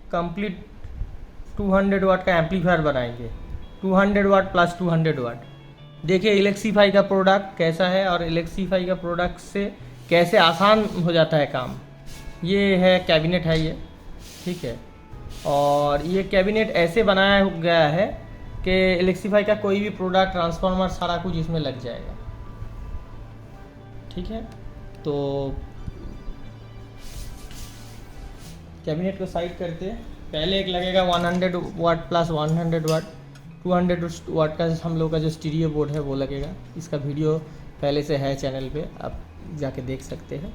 Complete 200 वाट का amplifier बनाएंगे, 200 वाट plus 200 वाट। देखिए इलेक्ट्रीफाई का प्रोडक्ट कैसा है और इलेक्ट्रीफाई का प्रोडक्ट से कैसे आसान हो जाता है काम। ये है कैबिनेट है ये, ठीक है। और ये कैबिनेट ऐसे बनाया गया है कि इलेक्ट्रीफाई का कोई भी प्रोडक्ट, ट्रांसफार्मर, सारा कुछ इसमें लग जाएगा, ठीक है। तो कैबिनेट को साइड करते, पहले एक लगेगा 100 वाट प्लस 100 वाट, 200 वाट का हम लोग का जो स्टीरियो बोर्ड है वो लगेगा। इसका वीडियो पहले से है चैनल पे, आप जाके देख सकते हैं,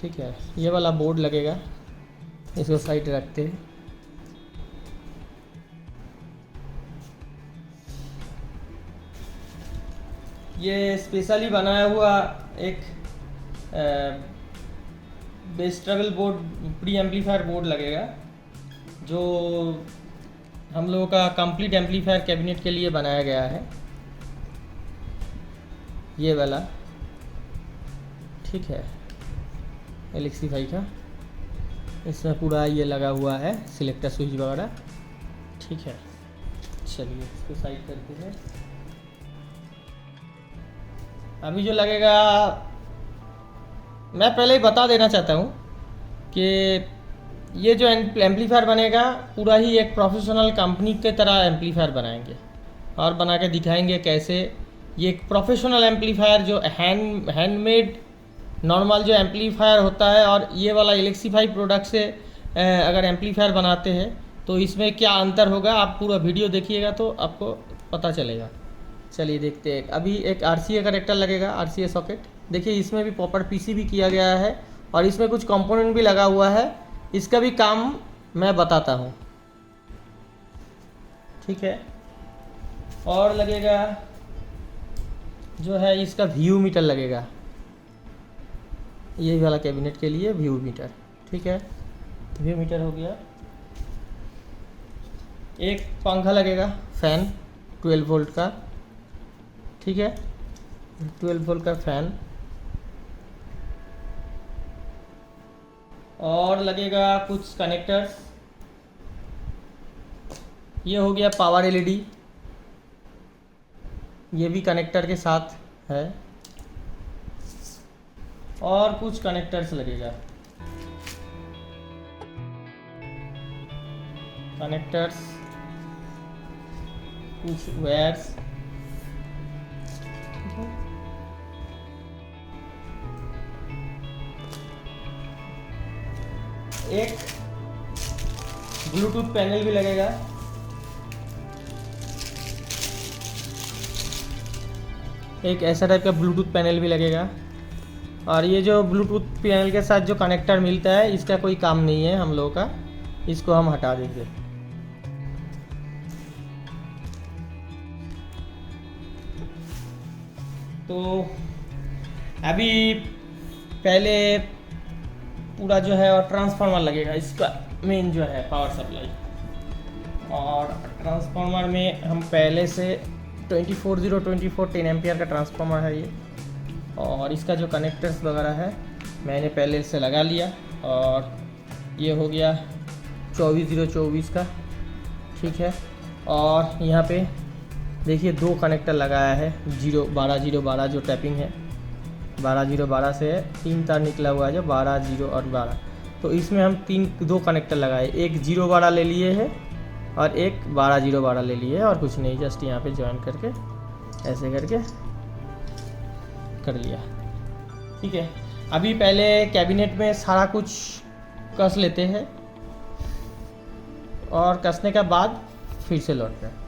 ठीक है। ये वाला बोर्ड लगेगा, इसको साइड रखते हैं। ये स्पेशली बनाया हुआ एक base travel board, pre amplifier board लगेगा, जो हम लोगों का कंप्लीट एम्पलीफायर कैबिनेट के लिए बनाया गया है, ये वाला, ठीक है, इलेक्ट्रीफाई का। इसमें पूरा ये लगा हुआ है सिलेक्टर स्विच वगैरह, ठीक है। चलिए इसको साइड करते हैं। अभी जो लगेगा, मैं पहले ही बता देना चाहता हूँ कि ये जो एम्पलीफायर बनेगा पूरा ही एक प्रोफेशनल कंपनी के तरह एम्पलीफायर बनाएंगे और बना के दिखाएंगे कैसे। ये एक प्रोफेशनल एम्पलीफायर जो हैंडमेड नॉर्मल जो एम्पलीफायर होता है और ये वाला इलेक्ट्रीफाई प्रोडक्ट से अगर एम्पलीफायर बनाते हैं तो इसमें क्या अंतर होगा, आप पूरा वीडियो देखिएगा तो आपको पता चलेगा। चलिए देखते हैं। अभी एक RCA कनेक्टर लगेगा, RCA सॉकेट। देखिए इसमें भी प्रॉपर पीसीबी किया गया है और इसमें कुछ कंपोनेंट भी लगा हुआ है, इसका भी काम मैं बताता हूँ, ठीक है। और लगेगा जो है इसका व्यू मीटर लगेगा, ये वाला कैबिनेट के लिए व्यू मीटर, ठीक है। व्यू मीटर हो गया। एक पंखा लगेगा, फैन 12 वोल्ट का, ठीक है, 12 वोल्ट का फैन। और लगेगा कुछ कनेक्टर्स, ये हो गया पावर LED, ये भी कनेक्टर के साथ है। और कुछ कनेक्टर्स लगेगा, कनेक्टर्स, कुछ वायर्स, एक ब्लूटूथ पैनल भी लगेगा, एक ऐसा टाइप का ब्लूटूथ पैनल भी लगेगा। और ये जो ब्लूटूथ पैनल के साथ जो कनेक्टर मिलता है इसका कोई काम नहीं है हम लोगों का, इसको हम हटा देंगे। तो अभी पहले पूरा जो है और ट्रांसफार्मर लगेगा, इसका मेन जो है पावर सप्लाई। और ट्रांसफार्मर में हम पहले से 24 10 एम्पियर का ट्रांसफार्मर है ये। और इसका जो कनेक्टर्स वगैरह है मैंने पहले से लगा लिया। और ये हो गया 24024 का, ठीक है। और यहाँ पे देखिए 2 कनेक्टर लगाया है, 12 जो टैपिंग है, 12 से 3 तार निकला हुआ है जो 12 और 12। तो इसमें हम 2 कनेक्टर लगाए, एक 0 ले लिए है और एक 12 ले लिए है, और कुछ नहीं, जस्ट यहाँ पे ज्वाइन करके ऐसे करके कर लिया, ठीक है। अभी पहले कैबिनेट में सारा कुछ कस लेते हैं और कसने के बाद फिर से लौट कर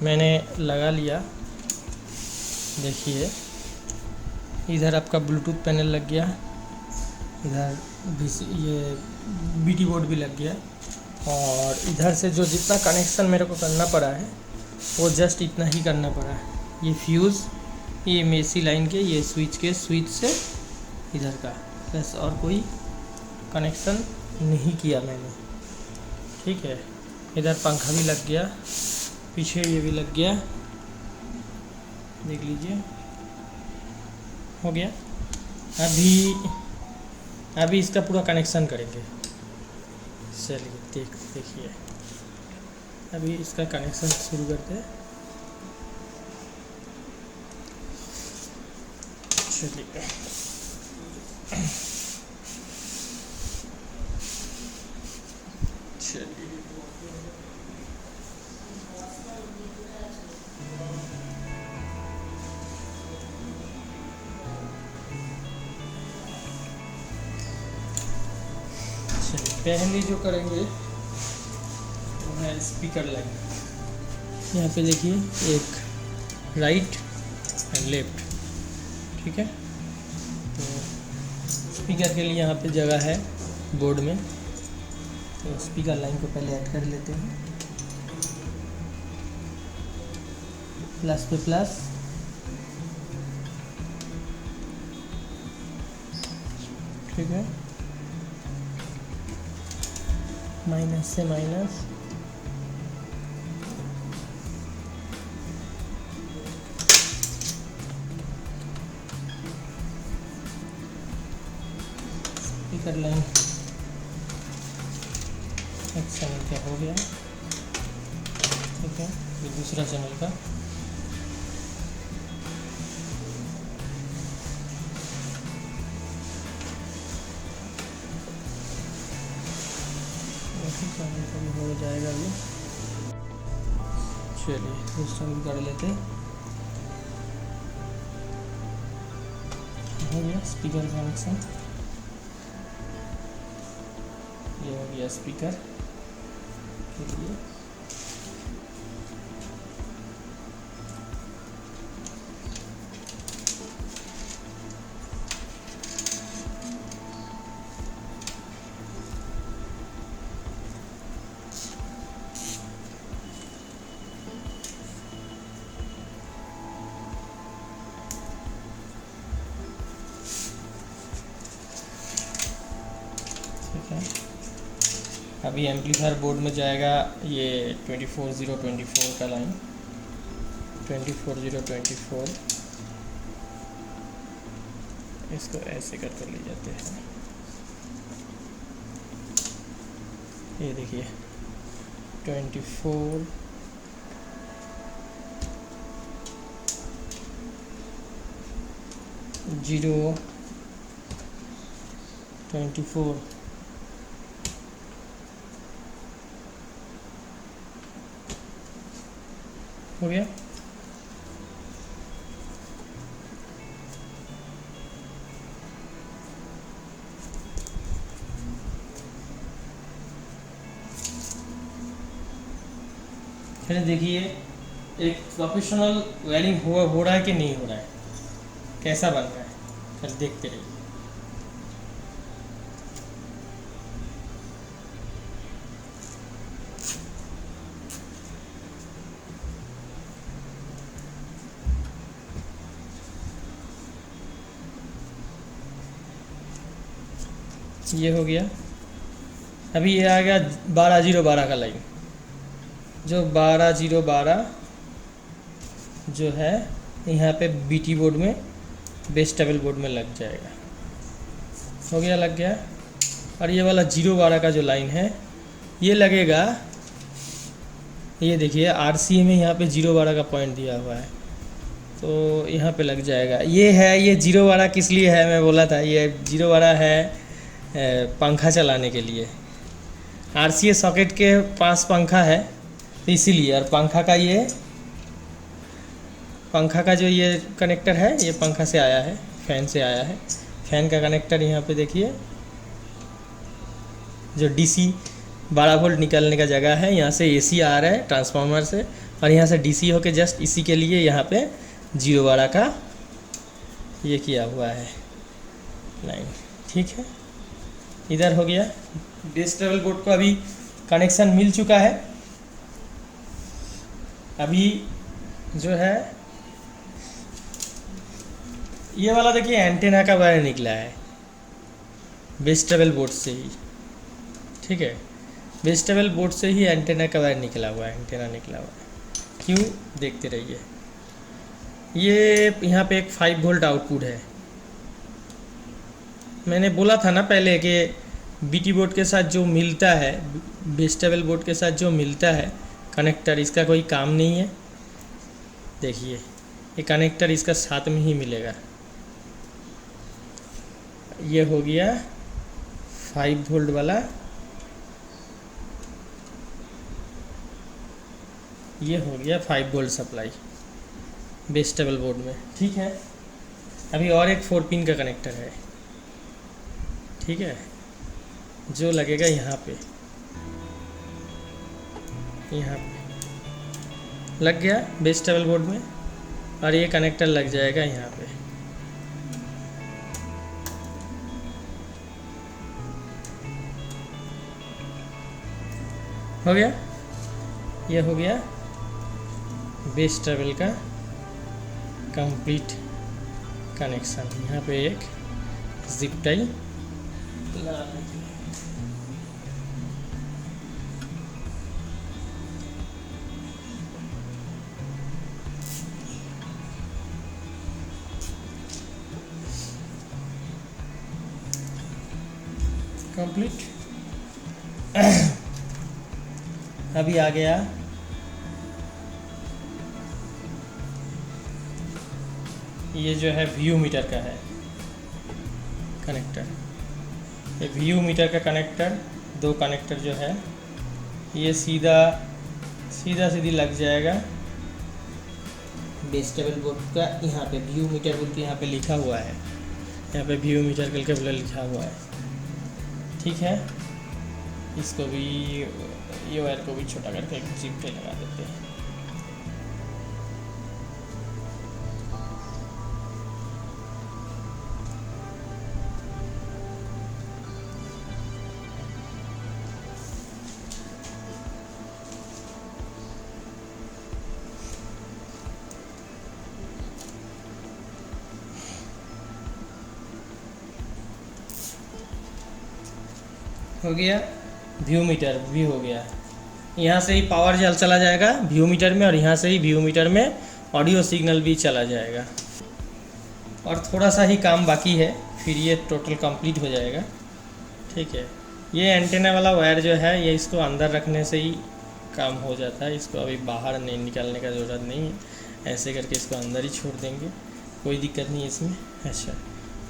मैंने लगा लिया। देखिए इधर आपका ब्लूटूथ पैनल लग गया, इधर ये BT बोर्ड भी लग गया, और इधर से जो जितना कनेक्शन मेरे को करना पड़ा है वो जस्ट इतना ही करना पड़ा है। ये फ्यूज़, ये मेसी लाइन के, ये स्विच से इधर का, बस और कोई कनेक्शन नहीं किया मैंने, ठीक है। इधर पंखा भी लग गया, पीछे ये भी लग गया, देख लीजिए हो गया। अभी इसका पूरा कनेक्शन करेंगे, चलिए देखिए अभी इसका कनेक्शन शुरू करते हैं। चलिए पहले जो करेंगे वो है स्पीकर लाइन। यहाँ पे देखिए एक राइट एंड लेफ्ट, ठीक है। तो स्पीकर के लिए यहाँ पे जगह है बोर्ड में, तो स्पीकर लाइन को पहले ऐड कर लेते हैं। प्लस पे प्लस, ठीक है, माइनस से माइनस, स्पीकर लाइन एक चैनल का हो गया, ठीक है। फिर दूसरा चैनल का हो जाएगा अभी। चलिए दूसरा भी कर लेते, हो गया स्पीकर कनेक्शन। ये हो गया स्पीकर के लिए। अभी एम्पलीफायर बोर्ड में जाएगा ये 24024 का लाइन, 24024, इसको ऐसे करके ले जाते हैं। ये देखिए 24 0 24 हो गया। फिर देखिए एक प्रोफेशनल वायरिंग हो रहा है कि नहीं हो रहा है, कैसा बन रहा है, फिर देखते रहिए। ये हो गया। अभी ये आ गया 12012 का लाइन, जो 12012 जो है यहाँ पे बीटी बोर्ड में, बेस टेबल बोर्ड में लग जाएगा। हो गया, लग गया। और ये वाला 012 का जो लाइन है ये लगेगा, ये देखिए आरसीए में यहाँ पे 012 का पॉइंट दिया हुआ है, तो यहाँ पे लग जाएगा। ये है, ये 012 किस लिए है, मैं बोला था ये 012 है पंखा चलाने के लिए। आरसीए सॉकेट के पास पंखा है तो इसीलिए, और पंखा का जो ये कनेक्टर है ये पंखा से आया है, फैन से आया है। फैन का कनेक्टर यहाँ पे देखिए, जो डीसी 12 वोल्ट निकलने का जगह है, यहाँ से एसी आ रहा है ट्रांसफार्मर से, और यहाँ से डीसी होके जस्ट इसी के लिए यहाँ पे 012 का ये किया हुआ है लाइन, ठीक है। इधर हो गया। बेस टेबल बोर्ड को अभी कनेक्शन मिल चुका है। अभी जो है ये वाला देखिए एंटेना का वायर निकला है बेस टेबल बोर्ड से ही, ठीक है। बेस टेबल बोर्ड से ही एंटेना का वायर निकला हुआ है, एंटेना निकला हुआ है। क्यों, देखते रहिए। ये यहाँ पे एक 5 वोल्ट आउटपुट है। मैंने बोला था ना पहले कि बीटी बोर्ड के साथ जो मिलता है, बेस्टेबल बोर्ड के साथ जो मिलता है कनेक्टर, इसका कोई काम नहीं है। देखिए ये कनेक्टर इसका साथ में ही मिलेगा। ये हो गया 5 वोल्ट वाला, ये हो गया 5 वोल्ट सप्लाई बेस्टेबल बोर्ड में। ठीक है, अभी और एक 4 पिन का कनेक्टर है, ठीक है, जो लगेगा यहाँ पे, यहाँ पे लग गया बेस्टेबल बोर्ड में, और ये कनेक्टर लग जाएगा यहाँ पे। हो गया, ये हो गया बेस्टेबल का कंप्लीट कनेक्शन। यहाँ पे एक जिप टाई लगा लीजिए। कंप्लीट। अभी आ गया ये जो है व्यू मीटर का है कनेक्टर। ये व्यू मीटर का कनेक्टर, 2 कनेक्टर जो है ये सीधी लग जाएगा बेस्टेबल बोर्ड का। यहाँ पे व्यू मीटर बोल के यहाँ पे लिखा हुआ है, यहाँ पे व्यू मीटर करके बोला लिखा हुआ है। ठीक है, इसको भी, ये वायर को भी छोटा करके एक जिप पे लगा देते हैं। हो गया व्यू मीटर भी हो गया। यहाँ से ही पावर जल चला जाएगा व्यू मीटर में, और यहाँ से ही व्यू मीटर में ऑडियो सिग्नल भी चला जाएगा। और थोड़ा सा ही काम बाकी है, फिर ये टोटल कंप्लीट हो जाएगा। ठीक है, ये एंटेना वाला वायर जो है ये इसको अंदर रखने से ही काम हो जाता है, इसको अभी बाहर नहीं निकालने का ज़रूरत नहीं है। ऐसे करके इसको अंदर ही छोड़ देंगे, कोई दिक्कत नहीं है इसमें। अच्छा,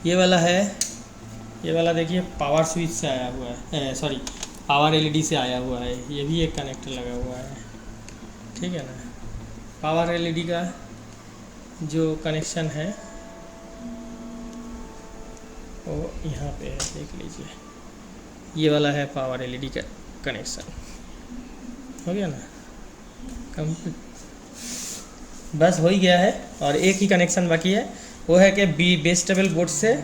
ये वाला है, ये वाला देखिए पावर स्विच से आया हुआ है, सॉरी पावर एलईडी से आया हुआ है। ये भी एक कनेक्टर लगा हुआ है, ठीक है ना। पावर एलईडी का जो कनेक्शन है वो यहाँ पे है, देख लीजिए, ये वाला है पावर एलईडी का कनेक्शन। हो गया ना कंप्लीट, बस हो ही गया है। और एक ही कनेक्शन बाकी है, वो है कि बेस्टेबल बोर्ड से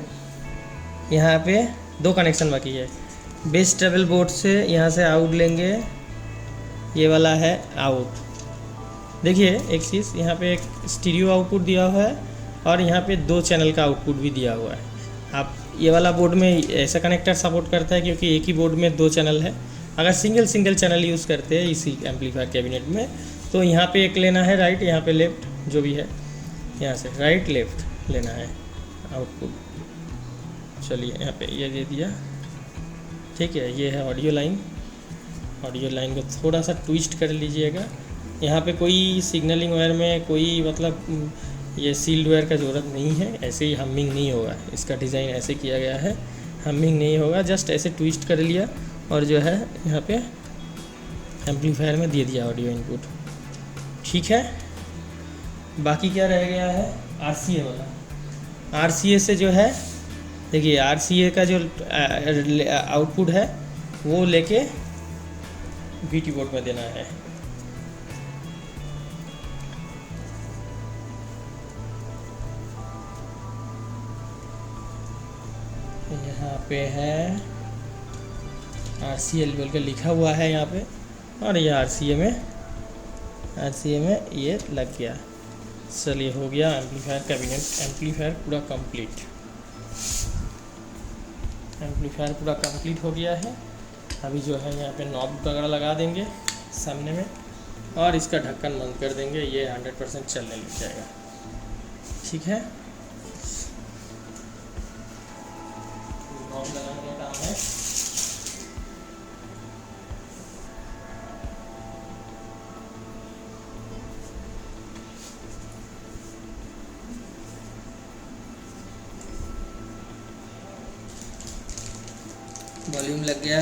यहाँ पे 2 कनेक्शन बाकी है। बेस्टेबल बोर्ड से यहाँ से आउट लेंगे, ये वाला है आउट। देखिए एक चीज़, यहाँ पे एक स्टीरियो आउटपुट दिया हुआ है और यहाँ पे 2 चैनल का आउटपुट भी दिया हुआ है। आप ये वाला बोर्ड में ऐसा कनेक्टर सपोर्ट करता है क्योंकि एक ही बोर्ड में 2 चैनल है। अगर सिंगल चैनल यूज़ करते हैं इसी एम्पलीफायर कैबिनेट में, तो यहाँ पे एक लेना है राइट, यहाँ पे लेफ्ट, जो भी है यहाँ से राइट लेफ्ट लेना है आउटपुट। चलिए यहाँ पे ये दे दिया, ठीक है। ये है ऑडियो लाइन, ऑडियो लाइन को थोड़ा सा ट्विस्ट कर लीजिएगा। यहाँ पे कोई सिग्नलिंग वायर में कोई मतलब ये सील्ड वायर का ज़रूरत नहीं है, ऐसे ही हमिंग नहीं होगा। इसका डिज़ाइन ऐसे किया गया है, हमिंग नहीं होगा, जस्ट ऐसे ट्विस्ट कर लिया और जो है यहाँ पे एम्पलीफायर में दे दिया ऑडियो इनपुट। ठीक है, बाकी क्या रह गया है, RCA वाला। RCA से जो है देखिए, RCA का जो आउटपुट है वो लेके VT बोर्ड में देना है। यहाँ पे है RCA बोल के लिखा हुआ है यहाँ पे, और ये RCA में ये लग गया। चलिए हो गया एम्पलीफायर कैबिनेट, एम्पलीफायर पूरा कंप्लीट, एम्पलीफायर पूरा कंप्लीट हो गया है। अभी जो है यहाँ पे नॉब वगैरह लगा देंगे सामने में, और इसका ढक्कन बंद कर देंगे, ये 100% चलने लग जाएगा। ठीक है, नॉब लगाने का काम है। वॉल्यूम लग गया,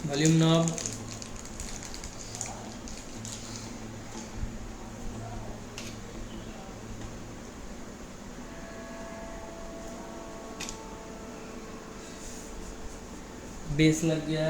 वॉल्यूम नॉब, बेस लग गया,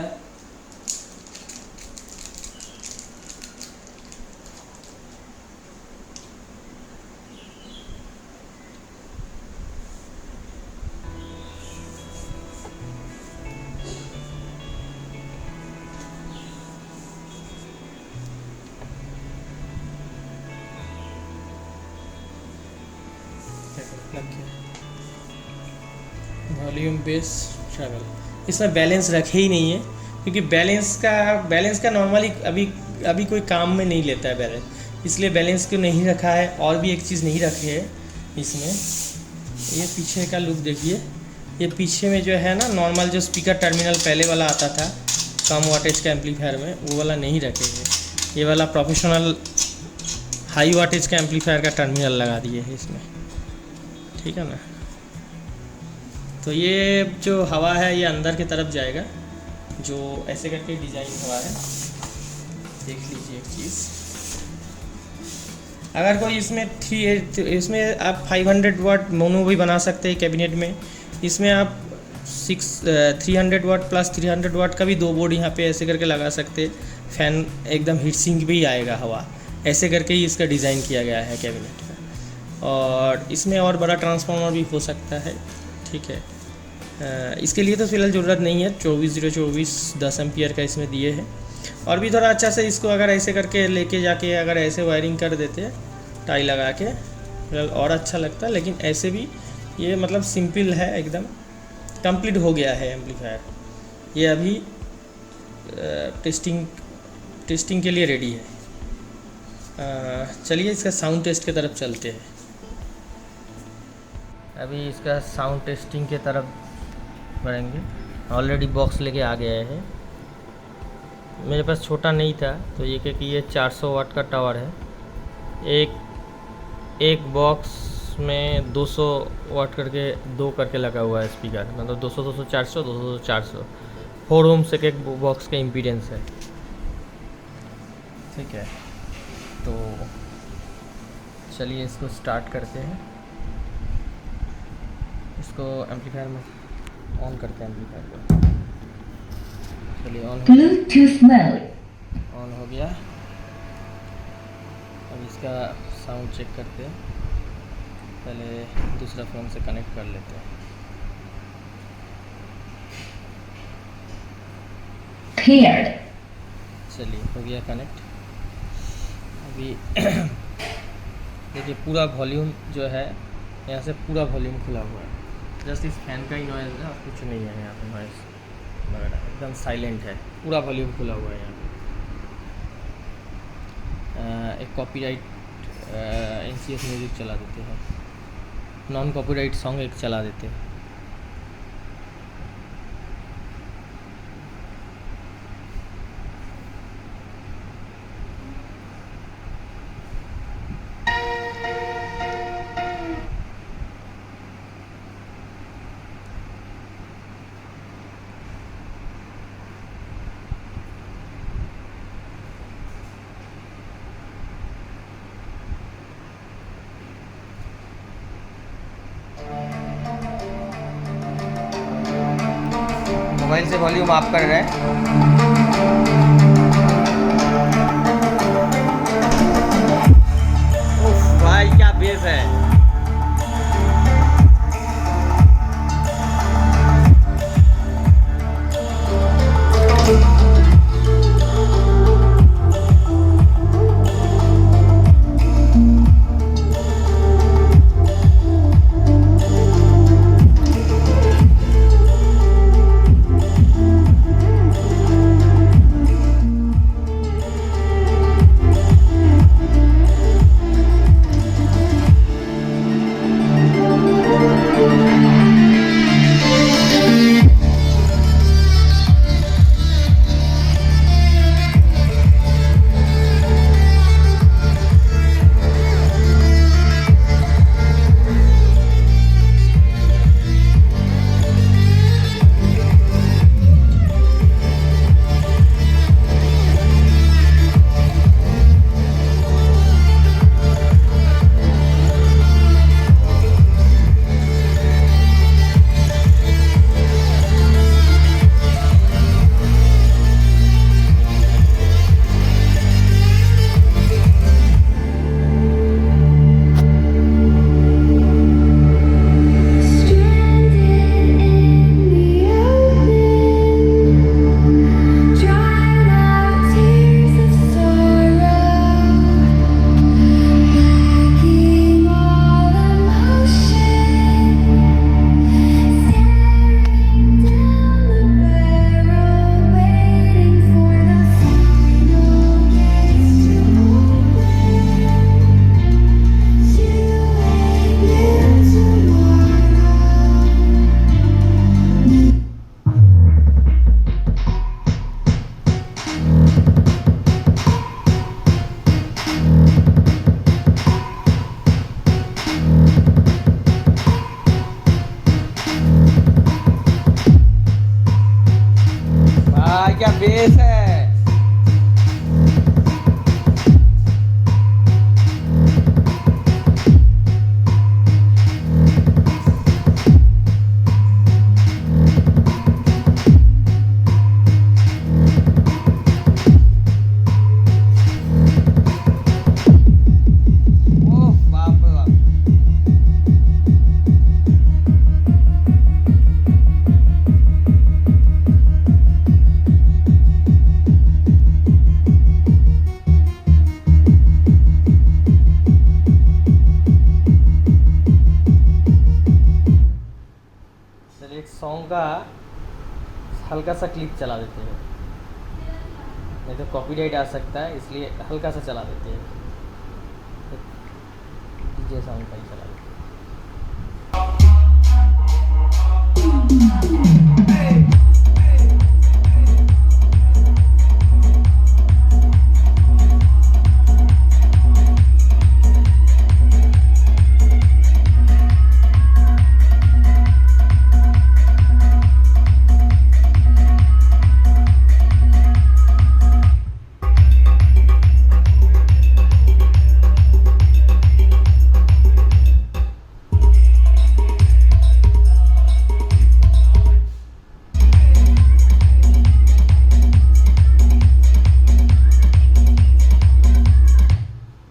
वॉल्यूम, बेस, ट्रैवल। इसमें बैलेंस रखे ही नहीं है, क्योंकि बैलेंस का नॉर्मली अभी कोई काम में नहीं लेता है बैलेंस, इसलिए बैलेंस को नहीं रखा है। और भी एक चीज़ नहीं रखे है इसमें, ये पीछे का लुक देखिए। ये पीछे में जो है ना, नॉर्मल जो स्पीकर टर्मिनल पहले वाला आता था कम वाटेज का एम्पलीफायर में, वो वाला नहीं रखे हैं। ये वाला प्रोफेशनल हाई वाटेज का एम्पलीफायर का टर्मिनल लगा दिए है इसमें, ठीक है ना। तो ये जो हवा है ये अंदर की तरफ जाएगा, जो ऐसे करके डिज़ाइन हुआ है, देख लीजिए एक चीज़। अगर कोई इसमें आप 500 वाट मोनो भी बना सकते हैं कैबिनेट में। इसमें आप 300 वाट प्लस 300 वाट का भी 2 बोर्ड यहाँ पे ऐसे करके लगा सकते हैं। फैन एकदम हीट सिंक भी आएगा हवा, ऐसे करके ही इसका डिज़ाइन किया गया है कैबिनेट का। और इसमें और बड़ा ट्रांसफार्मर भी हो सकता है, ठीक है। इसके लिए तो फिलहाल ज़रूरत नहीं है। 24-024 10 एम्पियर का इसमें दिए हैं। और भी थोड़ा अच्छा से इसको अगर ऐसे करके लेके जाके अगर ऐसे वायरिंग कर देते टाई लगा के, और अच्छा लगता। लेकिन ऐसे भी ये मतलब सिंपल है, एकदम कंप्लीट हो गया है एम्पलीफायर। ये अभी टेस्टिंग के लिए रेडी है। चलिए इसका साउंड टेस्ट की तरफ चलते हैं। अभी इसका साउंड टेस्टिंग के तरफ बढ़ेंगे। ऑलरेडी बॉक्स लेके आ गया है। मेरे पास छोटा नहीं था, तो ये कि ये 400 वाट का टावर है। एक बॉक्स में 200 वाट करके 2 करके लगा हुआ है स्पीकर, मतलब 200 200 400 200 400 4 ओम से एक बॉक्स का इम्पीडेंस है, ठीक है। तो चलिए इसको स्टार्ट करते हैं। इसको एम्पलीफायर में ऑन करते हैं। एम्पलीफायर को चलिए ऑन हो गया। अब इसका साउंड चेक करते हैं। पहले दूसरा फ़ोन से कनेक्ट कर लेते हैं। चलिए हो गया कनेक्ट। अभी देखिए पूरा वॉल्यूम जो है यहाँ से पूरा वॉल्यूम खुला हुआ है। जस्ट इस फैन का ही नॉइज़ है और कुछ नहीं है यहाँ पे नॉइज़ वगैरह, एकदम साइलेंट है। पूरा वॉल्यूम खुला हुआ है यहाँ पे। एक कॉपीराइट NCS म्यूज़िक चला देते हैं, नॉन कॉपीराइट सॉन्ग एक चला देते हैं। मोबाइल से वॉल्यूम ऑफ कर रहे हैं। उफ भाई क्या बेस है। बेस है। ओह बाप रे बाप। चलिए एक सॉन्ग का हल्का सा क्लिप चला देते हैं, नहीं तो कॉपीराइट आ सकता है, इसलिए हल्का सा चला देते हैं। डीजे साउंड का ही चला देते हैं।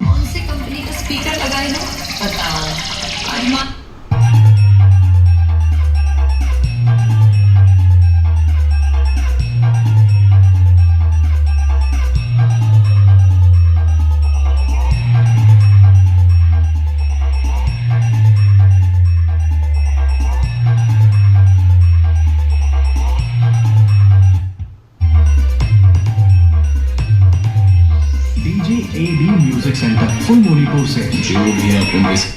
कौन सी कंपनी का स्पीकर लगाए हो बताओ। Arman DJ AD music centre full Manipur से जो भी है अपन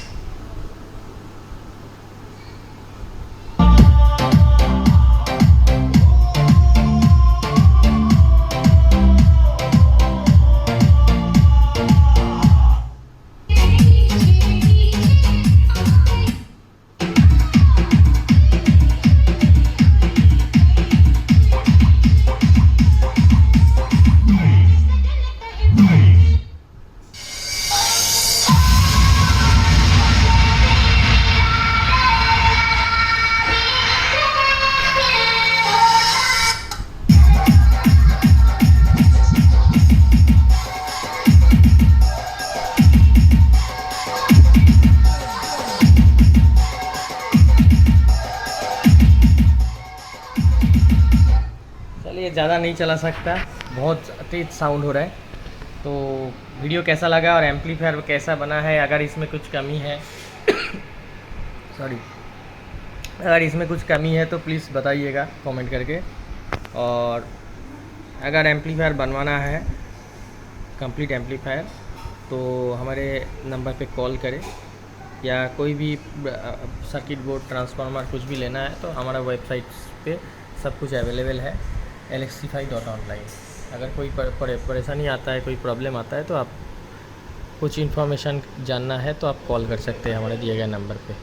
चलिए ज़्यादा नहीं चला सकता, बहुत तेज साउंड हो रहा है। तो वीडियो कैसा लगा और एम्पलीफायर कैसा बना है, अगर इसमें कुछ कमी है सॉरी, अगर इसमें कुछ कमी है तो प्लीज़ बताइएगा कमेंट करके। और अगर एम्पलीफायर बनवाना है, कंप्लीट एम्पलीफायर, तो हमारे नंबर पे कॉल करें, या कोई भी सर्किट बोर्ड, ट्रांसफार्मर कुछ भी लेना है तो हमारा वेबसाइट पे सब कुछ अवेलेबल है, alexify.online। अगर कोई परेशानी आता है, कोई प्रॉब्लम आता है, तो आप कुछ इन्फॉर्मेशन जानना है तो आप कॉल कर सकते हैं हमारे दिए गए नंबर पे।